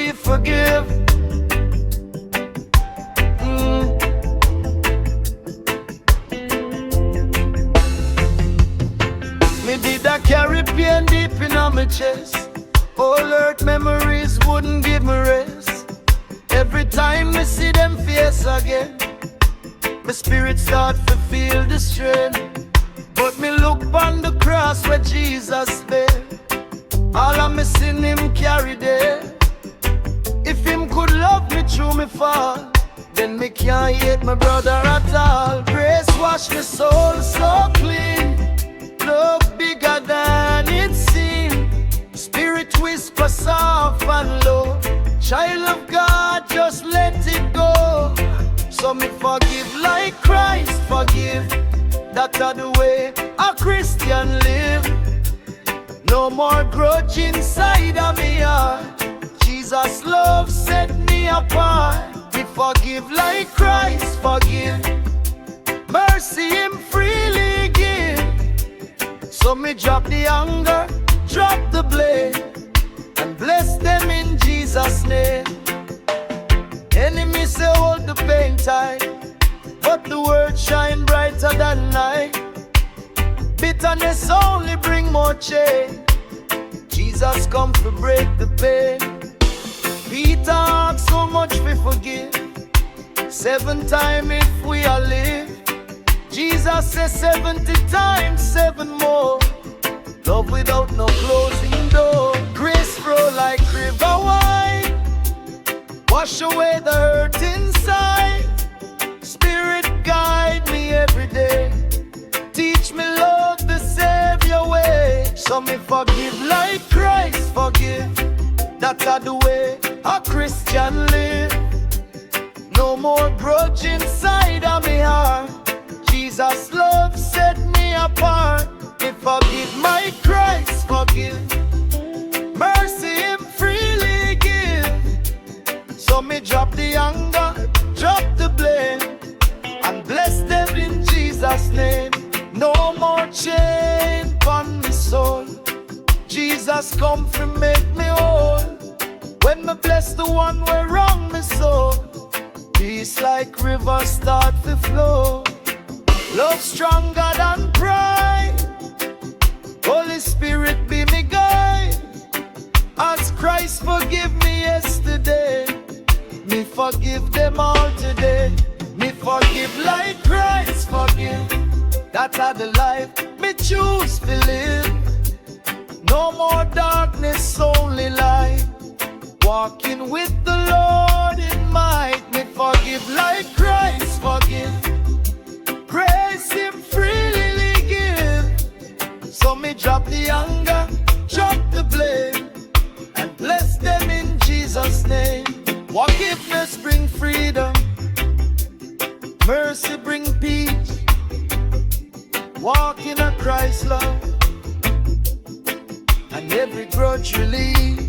we forgive. Me did a carry pain deep in my chest. All hurt memories wouldn't give me rest. Every time me see them face again, my spirit start to feel the strain. But me look on the cross where Jesus bled. All of me sin him carry there. If him could love me through me fall, then me can't hate my brother at all. Grace wash me soul so clean. Love bigger than it seems. Spirit whisper soft and low. Child of God, just let it go. So me forgive like Christ forgive. That's the way a Christian live. No more grudge inside of me heart. Jesus' love set me apart. Me forgive like Christ forgive. Mercy him freely give. So me drop the anger, drop the blame, and bless them in Jesus' name. Enemies say hold the pain tight, but the word shine brighter than night. Bitterness only bring more change. Jesus come to break the pain. Peter asked so much we forgive. 7 times if we are live. Jesus says 70 times 7 more. Love without no closing door. Grace flow like river wide. Wash away the hurt inside. Spirit guide me every day. Teach me love the Savior way. So me forgive like Christ forgive. That's the way a Christian live. No more grudge inside of me heart. Jesus' love set me apart. Me forgive my Christ forgive. Mercy him freely give. So me drop the anger, drop the blame, and bless them in Jesus' name. No more chain on me soul. Jesus come to make me whole. When me bless the one where wrong me soul, peace like rivers start to flow. Love stronger than pride. Holy Spirit be me guide. As Christ forgive me yesterday, me forgive them all today. Me forgive like Christ forgive. That's how the life me choose to live. No more darkness, only light. Walking with the Lord in might. Me forgive like Christ forgive. Grace him freely give. So me drop the anger, drop the blame, and bless them in Jesus' name. Forgiveness bring freedom. Mercy bring peace. Walk in a Christ love, and every grudge release.